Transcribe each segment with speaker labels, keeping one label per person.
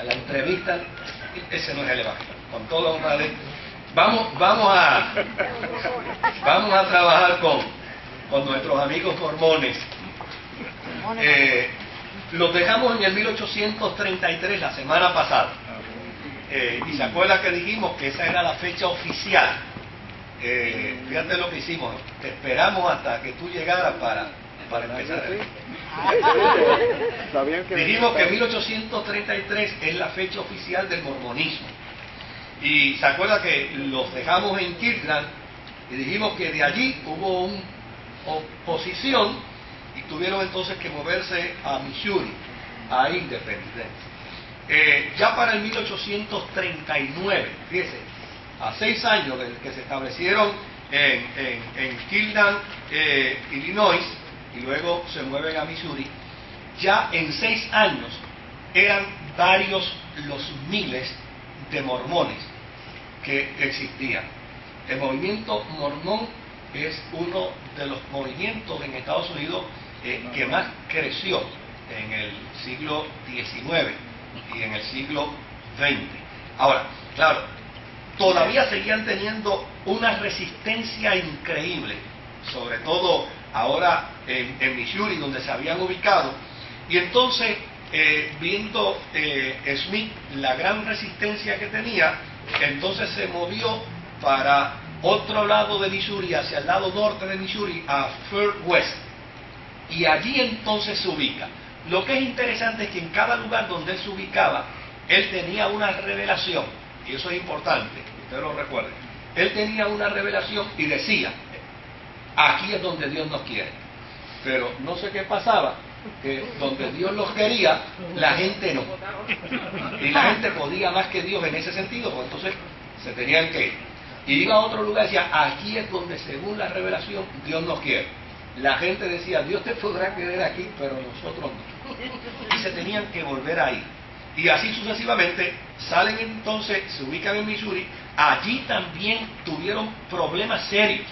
Speaker 1: la entrevista, ese no es el evangelio. Con toda honra de vamos a trabajar con nuestros amigos mormones. Los dejamos en el 1833 la semana pasada. Y se acuerda que dijimos que esa era la fecha oficial. Fíjate lo que hicimos, te esperamos hasta que tú llegaras para empezar. Dijimos que 1833 es la fecha oficial del mormonismo. Y se acuerda que los dejamos en Kirtland y dijimos que de allí hubo una oposición y tuvieron entonces que moverse a Missouri, a Independence. Ya para el 1839, fíjese, a 6 años desde que se establecieron en Kirtland, Illinois, y luego se mueven a Missouri, ya en 6 años eran varios los miles de mormones que existían. El movimiento mormón es uno de los movimientos en Estados Unidos que más creció en el siglo XIX y en el siglo XX. Ahora, claro, todavía seguían teniendo una resistencia increíble, sobre todo ahora en Missouri, donde se habían ubicado, y entonces viendo Smith la gran resistencia que tenía, entonces se movió para otro lado de Missouri, hacia el lado norte de Missouri, a Far West, y allí entonces se ubica. Lo que es interesante es que en cada lugar donde él se ubicaba, él tenía una revelación, y eso es importante, ustedes lo recuerden. Él tenía una revelación y decía, aquí es donde Dios nos quiere. Pero no sé qué pasaba, que donde Dios los quería, la gente no. Y la gente podía más que Dios en ese sentido, pues entonces se tenían que ir. Y iba a otro lugar y decía, aquí es donde según la revelación Dios nos quiere. La gente decía, Dios te podrá querer aquí, pero nosotros no. Y se tenían que volver a ir. Y así sucesivamente, salen entonces, se ubican en Missouri, allí también tuvieron problemas serios,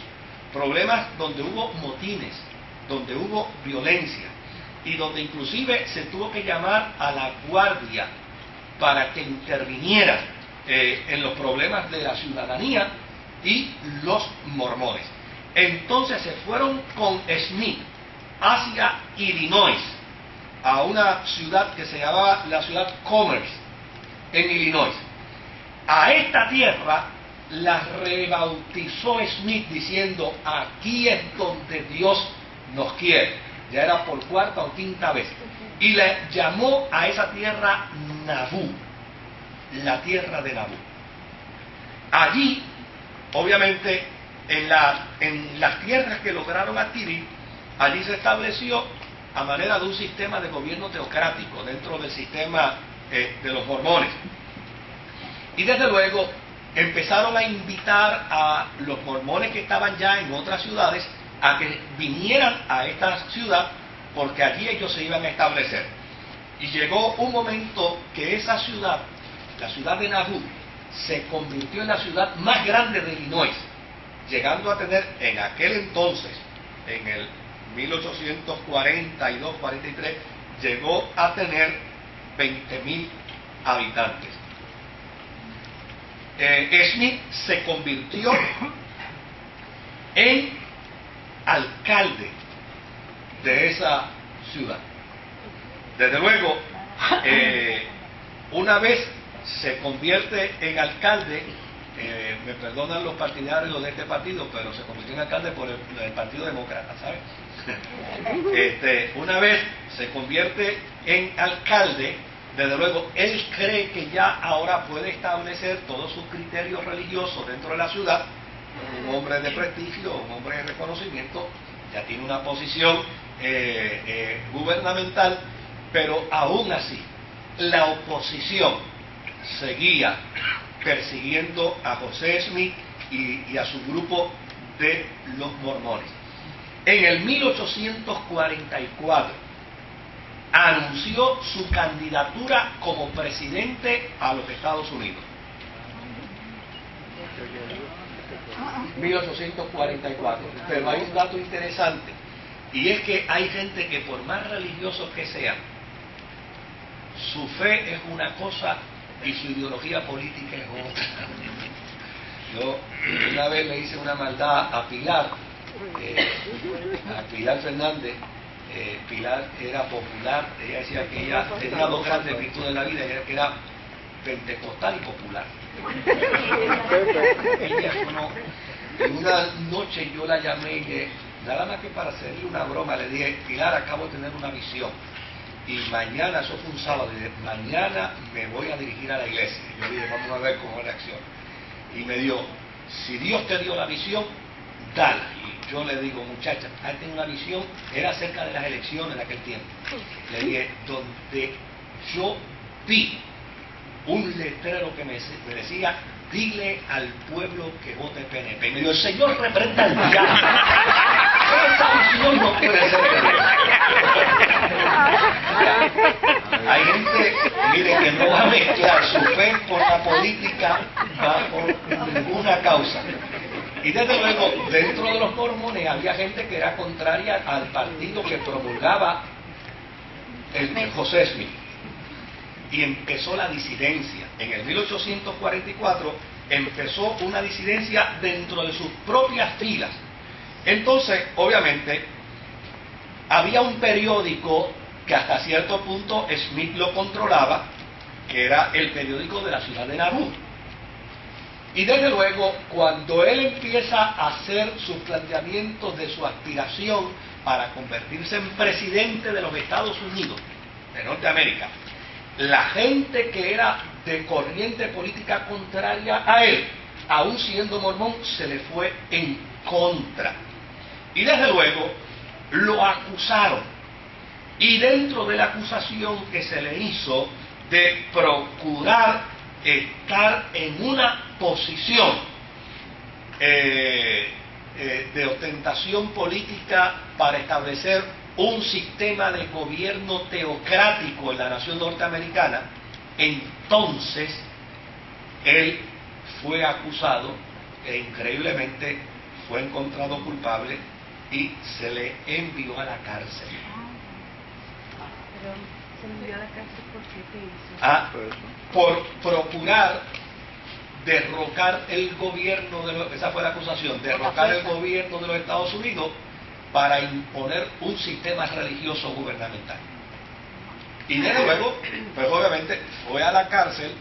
Speaker 1: problemas donde hubo motines, donde hubo violencia, y donde inclusive se tuvo que llamar a la guardia para que interviniera en los problemas de la ciudadanía y los mormones. Entonces se fueron con Smith hacia Illinois, a una ciudad que se llamaba la ciudad Commerce, en Illinois. A esta tierra la rebautizó Smith diciendo, aquí es donde Dios nos quiere. Ya era por 4ª o 5ª vez. Y le llamó a esa tierra Nabú, la tierra de Nabú. Allí, obviamente, en las tierras que lograron adquirir, allí se estableció a manera de un sistema de gobierno teocrático dentro del sistema de los mormones. Y desde luego empezaron a invitar a los mormones que estaban ya en otras ciudades a que vinieran a esta ciudad, porque allí ellos se iban a establecer. Y llegó un momento que esa ciudad, la ciudad de Nabú, se convirtió en la ciudad más grande de Illinois, llegando a tener en aquel entonces, en el 1842-43, llegó a tener 20,000 habitantes. Smith se convirtió en alcalde de esa ciudad. Desde luego, una vez se convierte en alcalde, me perdonan los partidarios de este partido, pero se convirtió en alcalde por el Partido Demócrata, ¿sabes? Una vez se convierte en alcalde, desde luego, él cree que ya ahora puede establecer todos sus criterios religiosos dentro de la ciudad. Un hombre de prestigio, un hombre de reconocimiento, ya tiene una posición gubernamental, pero aún así, la oposición seguía persiguiendo a José Smith y a su grupo de los mormones. En el 1844 anunció su candidatura como presidente a los Estados Unidos. 1844. Pero hay un dato interesante, y es que hay gente que por más religiosos que sean, su fe es una cosa y su ideología política es otra. Yo una vez le hice una maldad a Pilar Fernández. Pilar era popular, ella decía que ella tenía dos grandes virtudes en la vida, que era pentecostal y popular. Ella y una noche yo la llamé y le, nada más que para hacerle una broma, le dije: Pilar, acabo de tener una visión y mañana, eso fue un sábado, y dije, mañana me voy a dirigir a la iglesia. Yo le dije, vamos a ver cómo reacciona. Y me dio, si Dios te dio la visión, dale. Y yo le digo, muchacha, ahí tengo una visión, era acerca de las elecciones de aquel tiempo. Le dije, donde yo vi un letrero que me decía: dile al pueblo que vote PNP. Y me dijo, el Señor reprenda al diablo. Esa visión no puede ser de Dios. Hay gente, mire, que no va a mezclar su fe por la política bajo ninguna causa. Y desde luego, dentro de los mormones había gente que era contraria al partido que promulgaba el José Smith. Y empezó la disidencia. En el 1844 empezó una disidencia dentro de sus propias filas. Entonces, obviamente, había un periódico que hasta cierto punto Smith lo controlaba, que era el periódico de la ciudad de Nauvoo. Y desde luego, cuando él empieza a hacer sus planteamientos de su aspiración para convertirse en presidente de los Estados Unidos, de Norteamérica, la gente que era de corriente política contraria a él, aún siendo mormón, se le fue en contra. Y desde luego, lo acusaron. Y dentro de la acusación que se le hizo de procurar estar en una posición de ostentación política para establecer un sistema de gobierno teocrático en la nación norteamericana, entonces él fue acusado e increíblemente fue encontrado culpable y se le envió a la cárcel.
Speaker 2: Pero se le envió a la cárcel ¿por qué? ¿Qué hizo?
Speaker 1: Por procurar derrocar el gobierno esa fue la acusación, derrocar el gobierno de los Estados Unidos para imponer un sistema religioso gubernamental. Y desde luego, pues obviamente fue a la cárcel,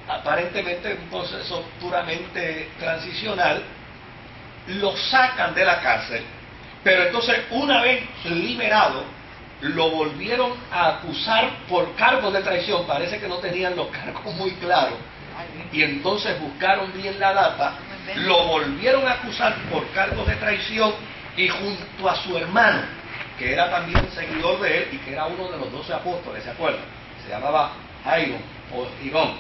Speaker 1: aparentemente un proceso puramente transicional, lo sacan de la cárcel, pero entonces una vez liberado, lo volvieron a acusar por cargos de traición. Parece que no tenían los cargos muy claros, y entonces buscaron bien la data, lo volvieron a acusar por cargos de traición, y junto a su hermano, que era también seguidor de él y que era uno de los 12 apóstoles, ¿se acuerdan? Se llamaba Jairón o Girón.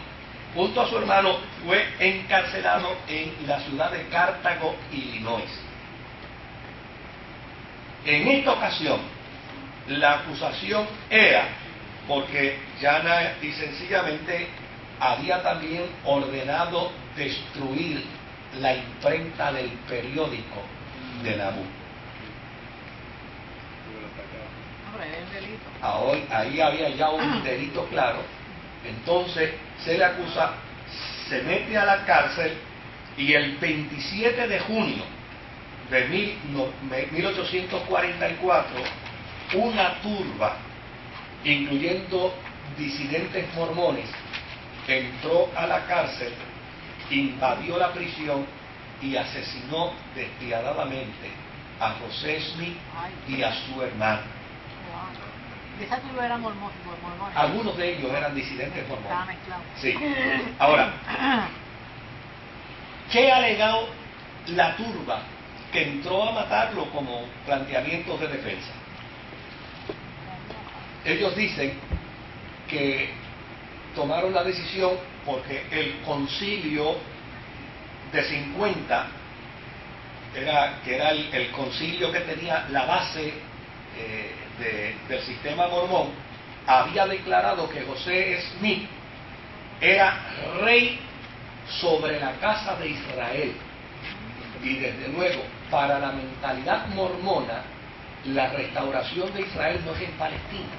Speaker 1: Junto a su hermano fue encarcelado en la ciudad de Cartago, Illinois. En esta ocasión, la acusación era porque llana y sencillamente había también ordenado destruir la imprenta del periódico de Nauvoo. Ahí había ya un delito claro. Entonces se le acusa, se mete a la cárcel, y el 27 de junio de 1844 una turba, incluyendo disidentes mormones, entró a la cárcel, invadió la prisión y asesinó despiadadamente a José Smith y a su hermano.
Speaker 2: ¿Esa turba era mormón?
Speaker 1: Algunos de ellos eran disidentes mormones.
Speaker 2: Estaba mezclado.
Speaker 1: Sí. Ahora, ¿qué ha alegado la turba que entró a matarlo como planteamientos de defensa? Ellos dicen que tomaron la decisión porque el concilio de 50, que era el concilio que tenía la base del sistema mormón, había declarado que José Smith era rey sobre la casa de Israel. Y desde luego, para la mentalidad mormona, la restauración de Israel no es en Palestina,